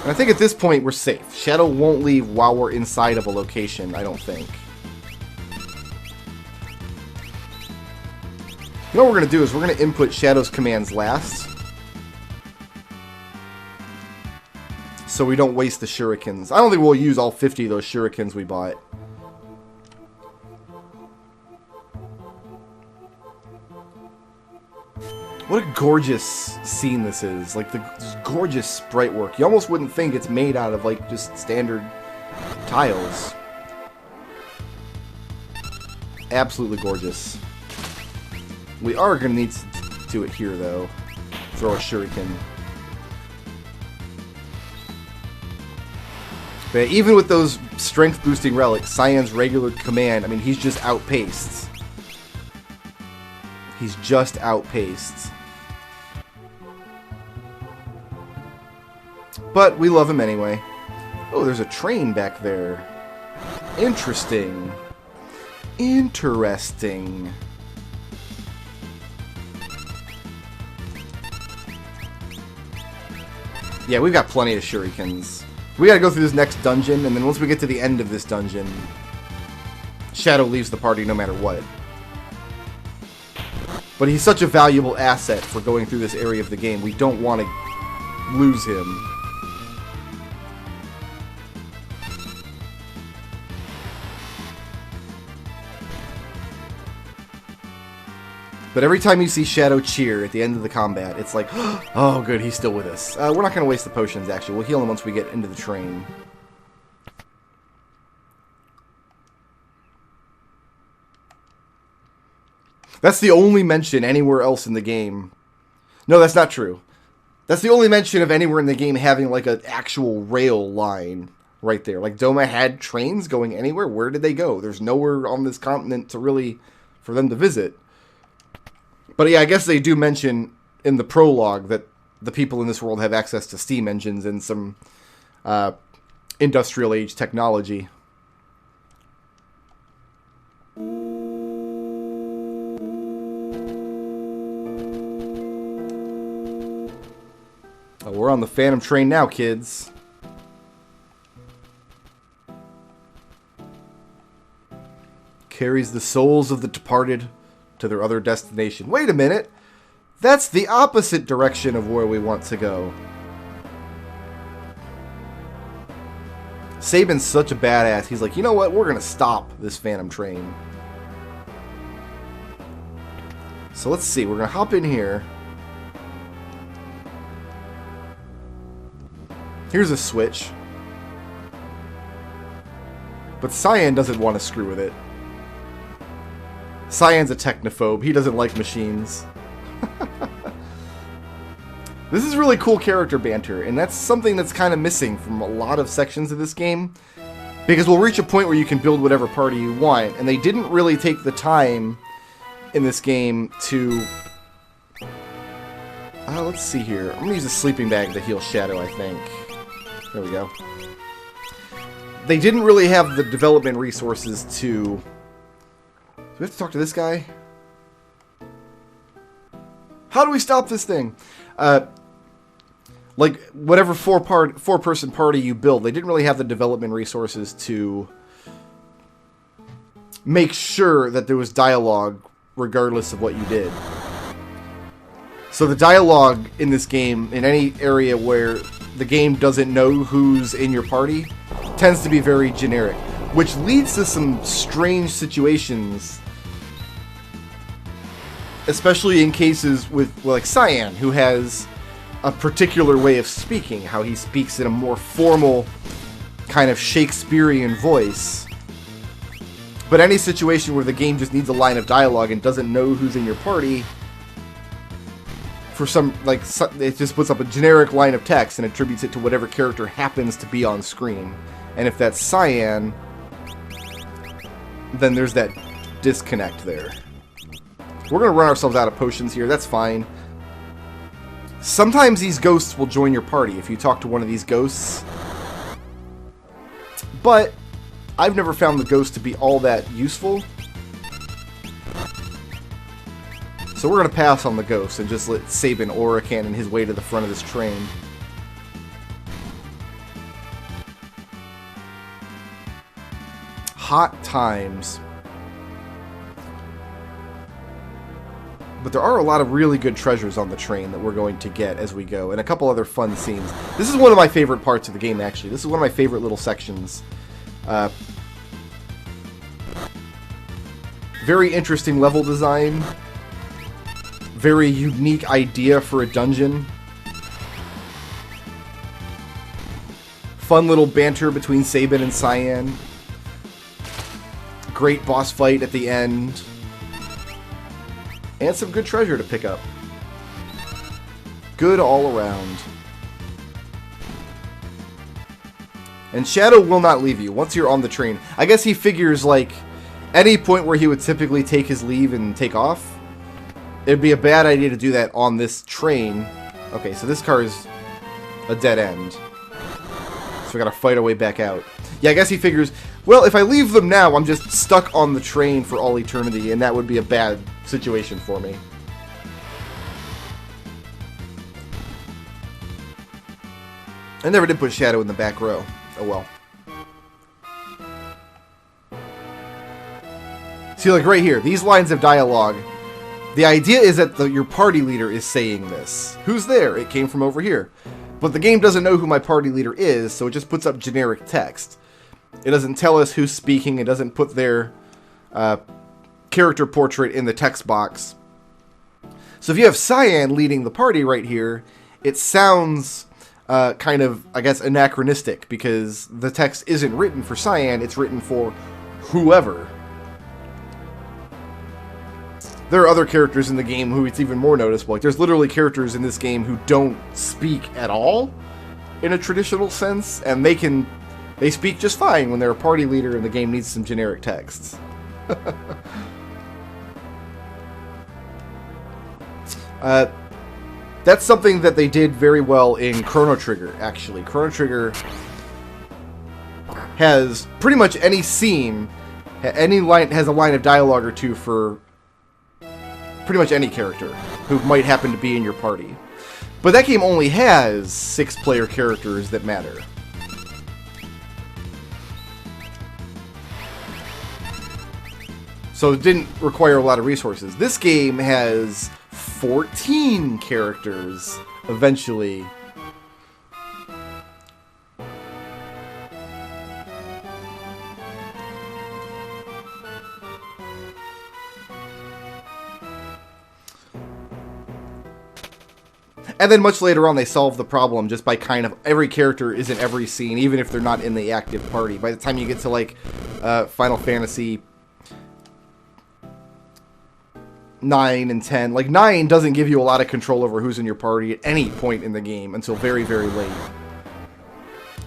And I think at this point we're safe. Shadow won't leave while we're inside of a location, I don't think. You know what we're going to do is we're going to input Shadow's commands last. So we don't waste the shurikens. I don't think we'll use all 50 of those shurikens we bought. What a gorgeous scene this is. Like, this gorgeous sprite work. You almost wouldn't think it's made out of, like, just standard tiles. Absolutely gorgeous. We are going to need to do it here, though. Throw a shuriken. But even with those strength-boosting relics, Cyan's regular command, I mean, he's just outpaced. He's just outpaced. But we love him anyway. Oh, there's a train back there. Interesting. Interesting. Yeah, we've got plenty of shurikens. We gotta go through this next dungeon, and then once we get to the end of this dungeon, Shadow leaves the party no matter what. But he's such a valuable asset for going through this area of the game. We don't want to lose him. But every time you see Shadow cheer at the end of the combat, it's like, oh good, he's still with us. We're not going to waste the potions, actually. We'll heal him once we get into the train. That's the only mention anywhere else in the game. No, that's not true. That's the only mention of anywhere in the game having like an actual rail line right there. Like Doma had trains going anywhere. Where did they go? There's nowhere on this continent to really, for them to visit. But yeah, I guess they do mention in the prologue that the people in this world have access to steam engines and some industrial age technology. Oh, we're on the Phantom train now, kids. Carries the souls of the departed to their other destination. Wait a minute! That's the opposite direction of where we want to go. Sabin's such a badass. He's like, you know what? We're going to stop this Phantom train. So let's see. We're going to hop in here. Here's a switch. But Cyan doesn't want to screw with it. Cyan's a technophobe. He doesn't like machines. This is really cool character banter, and that's something that's kind of missing from a lot of sections of this game. Because we'll reach a point where you can build whatever party you want, and they didn't really take the time in this game to... let's see here. I'm going to use a sleeping bag to heal Shadow, I think. There we go. They didn't really have the development resources to... Do we have to talk to this guy? How do we stop this thing? Like, whatever four-person party you build, they didn't really have the development resources to make sure that there was dialogue regardless of what you did. So the dialogue in this game, in any area where the game doesn't know who's in your party, tends to be very generic, which leads to some strange situations, especially in cases with, like, Cyan, who has a particular way of speaking, how he speaks in a more formal, kind of Shakespearean voice. But any situation where the game just needs a line of dialogue and doesn't know who's in your party, for some, like, it just puts up a generic line of text and attributes it to whatever character happens to be on screen. And if that's Cyan, then there's that disconnect there. We're going to run ourselves out of potions here. That's fine. Sometimes these ghosts will join your party if you talk to one of these ghosts. But I've never found the ghost to be all that useful. So we're going to pass on the ghost and just let Sabin aura cannon his way to the front of this train. Hot times. But there are a lot of really good treasures on the train that we're going to get as we go, and a couple other fun scenes. This is one of my favorite parts of the game, actually. This is one of my favorite little sections. Very interesting level design. Very unique idea for a dungeon. Fun little banter between Sabin and Cyan. Great boss fight at the end. And some good treasure to pick up. Good all around. And Shadow will not leave you once you're on the train. I guess he figures, like, any point where he would typically take his leave and take off, it'd be a bad idea to do that on this train. Okay, so this car is a dead end. So we gotta fight our way back out. Yeah, I guess he figures, well, if I leave them now, I'm just stuck on the train for all eternity, and that would be a bad situation for me. I never did put Shadow in the back row. Oh well. See, like right here, these lines of dialogue, the idea is that your party leader is saying this. Who's there? It came from over here. But the game doesn't know who my party leader is, so it just puts up generic text. It doesn't tell us who's speaking. It doesn't put their character portrait in the text box. So if you have Cyan leading the party right here, it sounds kind of, I guess, anachronistic, because the text isn't written for Cyan, it's written for whoever. There are other characters in the game who it's even more noticeable. Like, there's literally characters in this game who don't speak at all in a traditional sense, and they speak just fine when they're a party leader and the game needs some generic texts. That's something that they did very well in Chrono Trigger, actually. Chrono Trigger has pretty much any scene, has a line of dialogue or two for pretty much any character who might happen to be in your party. But that game only has 6-player characters that matter. So it didn't require a lot of resources. This game has 14 characters, eventually. And then much later on, they solve the problem just by kind of every character is in every scene, even if they're not in the active party. By the time you get to, like, Final Fantasy 9 and 10, like, 9 doesn't give you a lot of control over who's in your party at any point in the game until very, very late.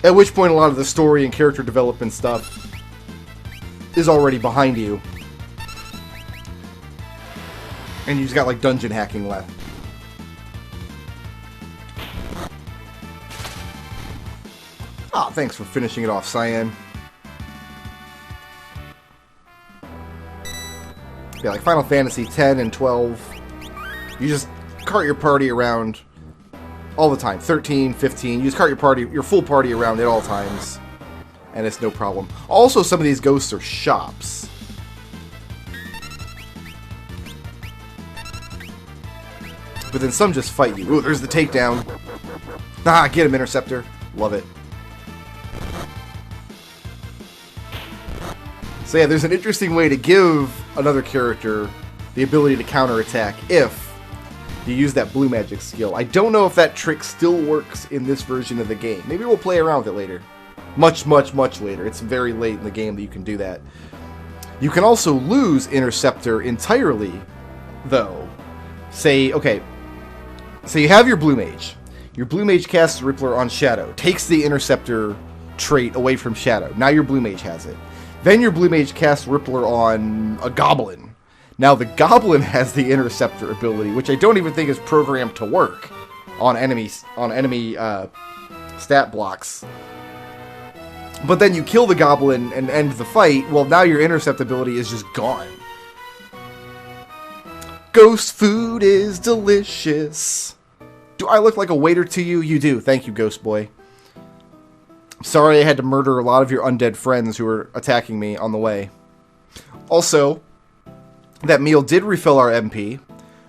At which point, a lot of the story and character development stuff is already behind you. And you just got, like, dungeon hacking left. Ah, thanks for finishing it off, Cyan. Yeah, like Final Fantasy 10 and 12, you just cart your party around all the time. 13, 15, you just cart your full party around at all times, and it's no problem. Also, some of these ghosts are shops. But then some just fight you. Ooh, there's the takedown. Ah, get him, Interceptor. Love it. So yeah, there's an interesting way to give another character the ability to counterattack if you use that blue magic skill. I don't know if that trick still works in this version of the game. Maybe we'll play around with it later. Much, much, much later. It's very late in the game that you can do that. You can also lose Interceptor entirely, though. Say, okay, so you have your blue mage. Your blue mage casts Rippler on Shadow, takes the Interceptor trait away from Shadow. Now your blue mage has it. Then your blue mage casts Rippler on a goblin. Now the goblin has the Interceptor ability, which I don't even think is programmed to work on enemy stat blocks. But then you kill the goblin and end the fight. Well, now your Intercept ability is just gone. Ghost food is delicious. Do I look like a waiter to you? You do. Thank you, Ghost Boy. Sorry I had to murder a lot of your undead friends who were attacking me on the way. Also, that meal did refill our MP,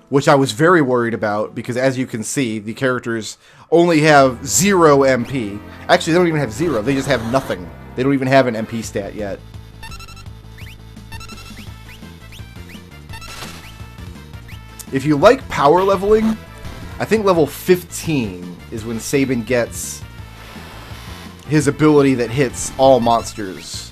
which I was very worried about because, as you can see, the characters only have 0 MP. Actually, they don't even have 0. They just have nothing. They don't even have an MP stat yet. If you like power leveling, I think level 15 is when Sabin gets his ability that hits all monsters.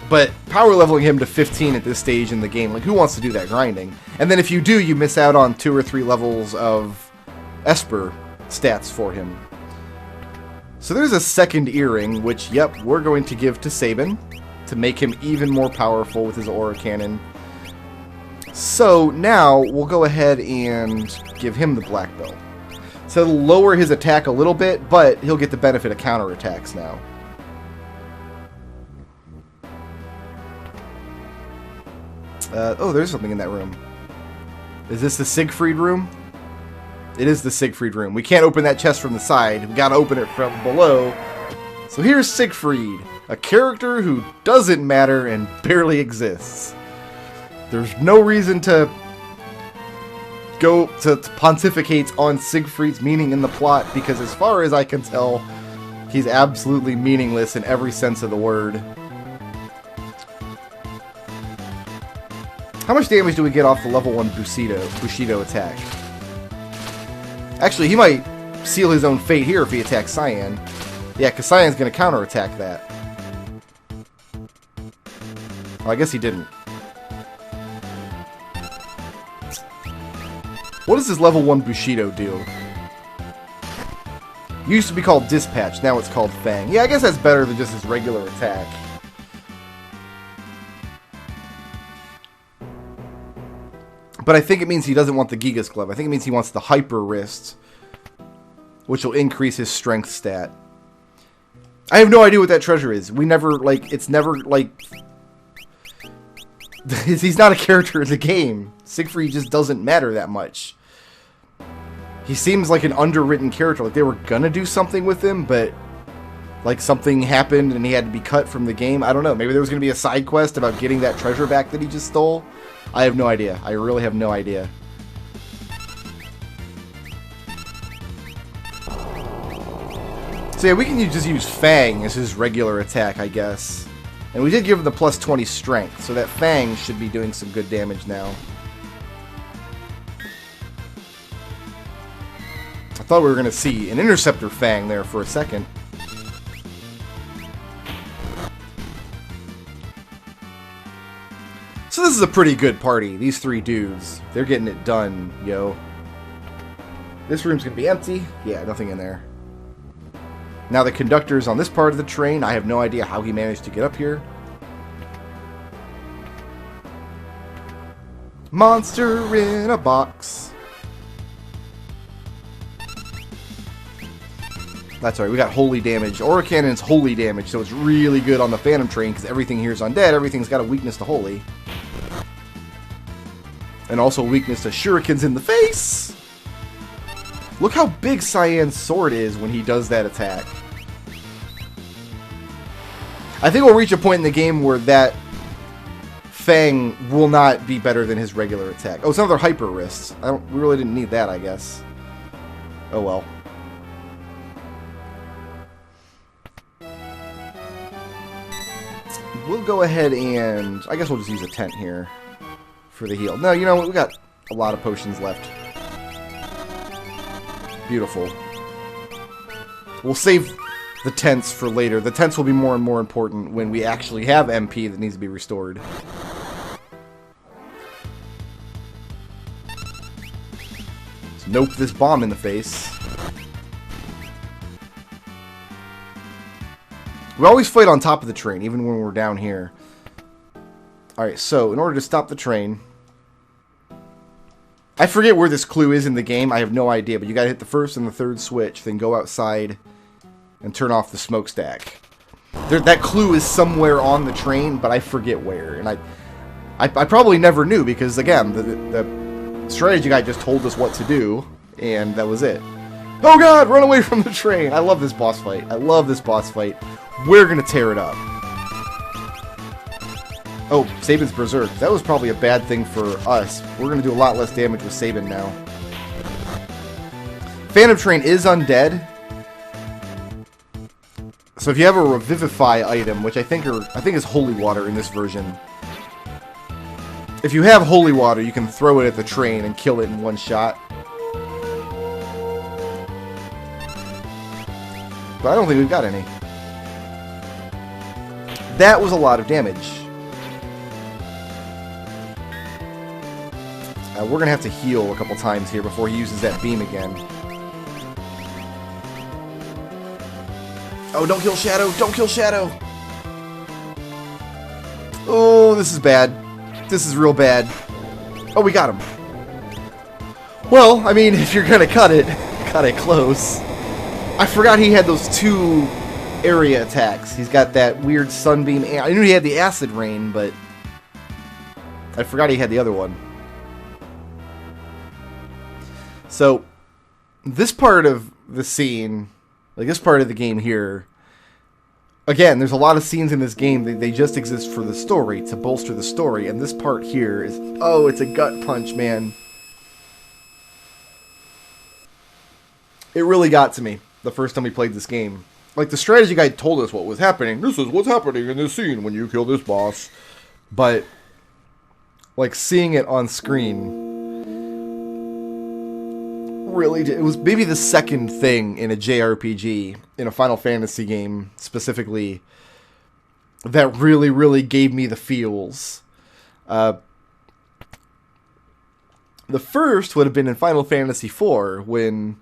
But power leveling him to 15 at this stage in the game, like, who wants to do that grinding? And then if you do, you miss out on 2 or 3 levels of Esper stats for him. So there's a second earring, which, yep, we're going to give to Sabin to make him even more powerful with his aura cannon. So now we'll go ahead and give him the black belt. So it'll lower his attack a little bit, but he'll get the benefit of counterattacks now. Oh, there's something in that room. Is this the Siegfried room? It is the Siegfried room. We can't open that chest from the side. We gotta open it from below. So here's Siegfried, a character who doesn't matter and barely exists. There's no reason to go to pontificate on Siegfried's meaning in the plot, because as far as I can tell, he's absolutely meaningless in every sense of the word. How much damage do we get off the level 1 Bushido attack? Actually, he might seal his own fate here if he attacks Cyan. Yeah, because Cyan's going to counterattack that. Oh, I guess he didn't. What does this level 1 Bushido do? Used to be called Dispatch, now it's called Fang. Yeah, I guess that's better than just his regular attack. But I think it means he doesn't want the Gigas Glove. I think it means he wants the Hyper Wrist, which will increase his strength stat. I have no idea what that treasure is. We never, like, it's never, like... He's not a character in the game. Siegfried just doesn't matter that much. He seems like an underwritten character. Like, they were gonna do something with him, but... like, something happened and he had to be cut from the game. I don't know. Maybe there was gonna be a side quest about getting that treasure back that he just stole. I have no idea. I really have no idea. So yeah, we can just use Fang as his regular attack, I guess. And we did give him the plus 20 strength, so that Fang should be doing some good damage now. I thought we were going to see an Interceptor Fang there for a second. So this is a pretty good party. These 3 dudes, they're getting it done, yo. This room's going to be empty. Yeah, nothing in there. Now the conductor's on this part of the train. I have no idea how he managed to get up here. Monster in a box. That's right, we got holy damage. Aura Cannon's holy damage, so it's really good on the Phantom Train because everything here is undead. Everything's got a weakness to holy. And also weakness to shurikens in the face. Look how big Cyan's sword is when he does that attack. I think we'll reach a point in the game where that Fang will not be better than his regular attack. Oh, it's another Hyper Wrist. We really didn't need that, I guess. Oh well. We'll go ahead and... I guess we'll just use a tent here for the heal. No, you know what? We got a lot of potions left. Beautiful. We'll save the tents for later. The tents will be more and more important when we actually have MP that needs to be restored. Let's nope this bomb in the face. We always fight on top of the train, even when we're down here. Alright, so in order to stop the train... I forget where this clue is in the game. I have no idea, but you gotta hit the first and the third switch, then go outside and turn off the smokestack. That clue is somewhere on the train, but I forget where. And I probably never knew because, again, the strategy guy just told us what to do, and that was it. Oh god, run away from the train! I love this boss fight. I love this boss fight. We're gonna tear it up. Oh, Sabin's Berserk. That was probably a bad thing for us. We're gonna do a lot less damage with Sabin now. Phantom Train is undead. So if you have a Revivify item, which I think is Holy Water in this version. If you have Holy Water, you can throw it at the train and kill it in one shot. But I don't think we've got any. That was a lot of damage. We're going to have to heal a couple times here before he uses that beam again. Oh, don't kill Shadow! Don't kill Shadow! Oh, this is bad. This is real bad. Oh, we got him. Well, I mean, if you're going to cut it close. I forgot he had those 2 area attacks. He's got that weird sunbeam. I knew he had the acid rain, but I forgot he had the other one. So, this part of the scene, like this part of the game here, again, there's a lot of scenes in this game that they just exist for the story, to bolster the story, and this part here is, oh, it's a gut punch, man. It really got to me the first time we played this game. Like, the strategy guide told us what was happening. This is what's happening in this scene when you kill this boss. But, like, seeing it on screen really did. It was maybe the second thing in a JRPG, in a Final Fantasy game specifically, that really, really gave me the feels. The first would have been in Final Fantasy IV, when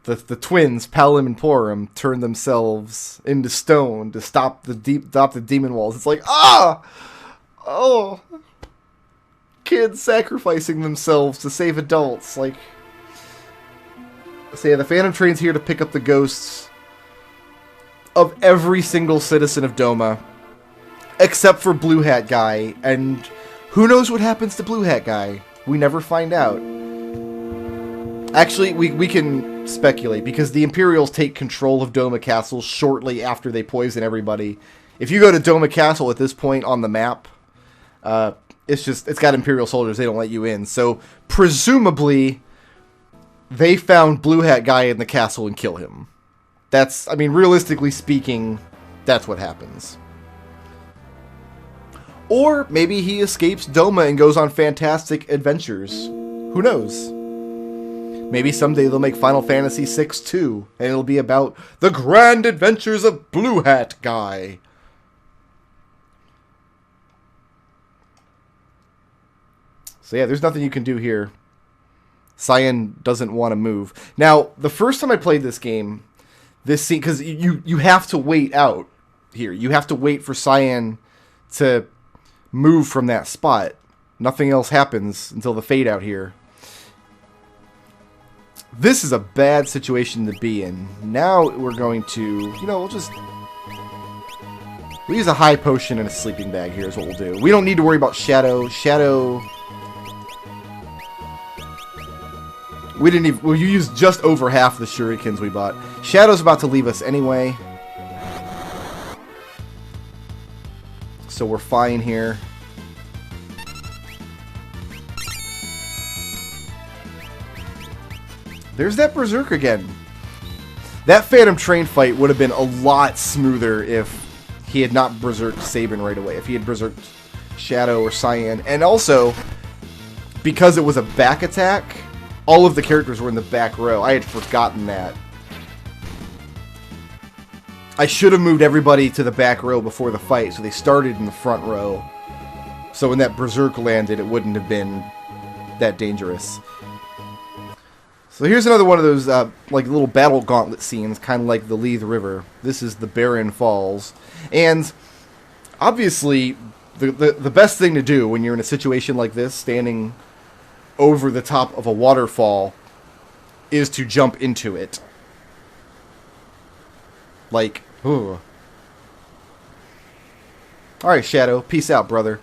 the twins, Palim and Porum, turned themselves into stone to stop the demon walls. It's like, oh, kids sacrificing themselves to save adults. Like, so yeah, the Phantom Train's here to pick up the ghosts of every single citizen of Doma, except for Blue Hat Guy, and who knows what happens to Blue Hat Guy? We never find out. Actually, we can speculate, because the Imperials take control of Doma Castle shortly after they poison everybody. If you go to Doma Castle at this point on the map, it's got Imperial soldiers, they don't let you in. So, presumably, they found Blue Hat Guy in the castle and kill him. That's, I mean, realistically speaking, that's what happens. Or maybe he escapes Doma and goes on fantastic adventures. Who knows? Maybe someday they'll make Final Fantasy VI too, and it'll be about the grand adventures of Blue Hat Guy. So yeah, there's nothing you can do here. Cyan doesn't want to move. Now, the first time I played this game, this scene, because you have to wait out here. You have to wait for Cyan to move from that spot. Nothing else happens until the fade out here. This is a bad situation to be in. Now we're going to, we'll use a high potion and a sleeping bag here is what we'll do. We don't need to worry about Shadow. You used just over half the shurikens we bought. Shadow's about to leave us anyway. So we're fine here. There's that Berserk again. That Phantom Train fight would have been a lot smoother if he had not Berserked Sabin right away. If he had Berserked Shadow or Cyan. And also, because it was a back attack, all of the characters were in the back row. I had forgotten that. I should have moved everybody to the back row before the fight, so they started in the front row. So when that Berserk landed, it wouldn't have been that dangerous. So here's another one of those like little battle gauntlet scenes, kind of like the Leith River. This is the Barren Falls. And obviously, the best thing to do when you're in a situation like this, standing over the top of a waterfall, is to jump into it. Like, ooh. Alright, Shadow. Peace out, brother.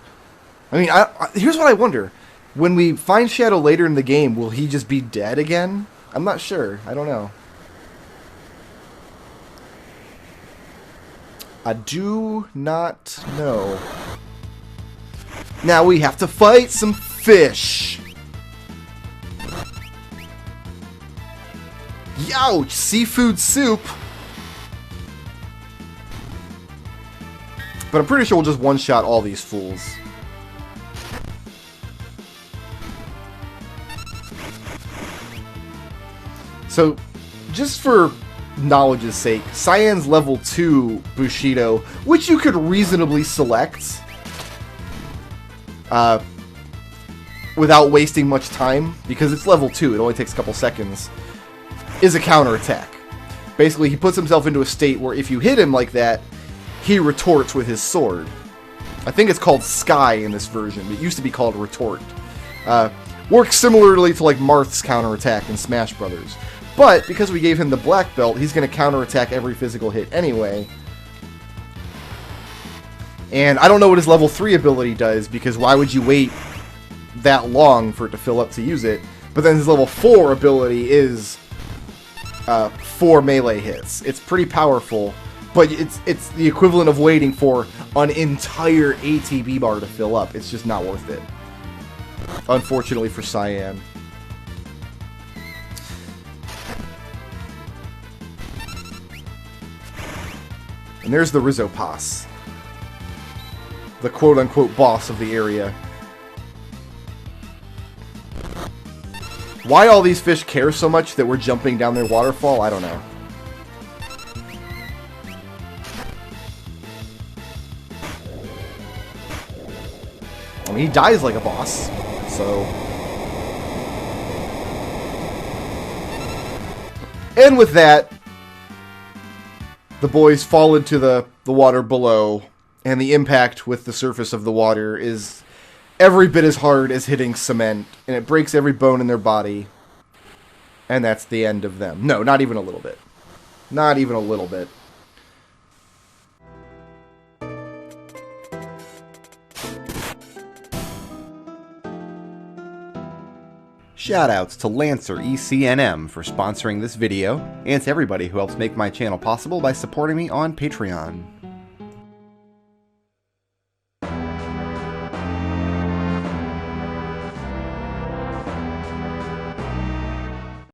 I mean, here's what I wonder. When we find Shadow later in the game, will he just be dead again? I'm not sure. I don't know. I do not know. Now we have to fight some fish. Youch! Seafood soup. But I'm pretty sure we'll just one-shot all these fools. So, just for knowledge's sake, Cyan's level 2 Bushido, which you could reasonably select without wasting much time, because it's level 2, it only takes a couple seconds, is a counterattack. Basically, he puts himself into a state where if you hit him like that, he retorts with his sword. I think it's called Sky in this version, but it used to be called Retort. Works similarly to like Marth's counterattack in Smash Brothers. But, because we gave him the black belt, he's going to counterattack every physical hit anyway. And I don't know what his level 3 ability does, because why would you wait that long for it to fill up to use it? But then his level 4 ability is 4 melee hits. It's pretty powerful, but it's the equivalent of waiting for an entire ATB bar to fill up. It's just not worth it. Unfortunately for Cyan. And there's the Rizzo Pass. The quote-unquote boss of the area. Why all these fish care so much that we're jumping down their waterfall, I don't know. I mean, he dies like a boss, so... And with that, the boys fall into the water below, and the impact with the surface of the water is every bit as hard as hitting cement, and it breaks every bone in their body. And that's the end of them. No, not even a little bit. Not even a little bit. Shoutouts to Lancer ECNM for sponsoring this video, and to everybody who helps make my channel possible by supporting me on Patreon.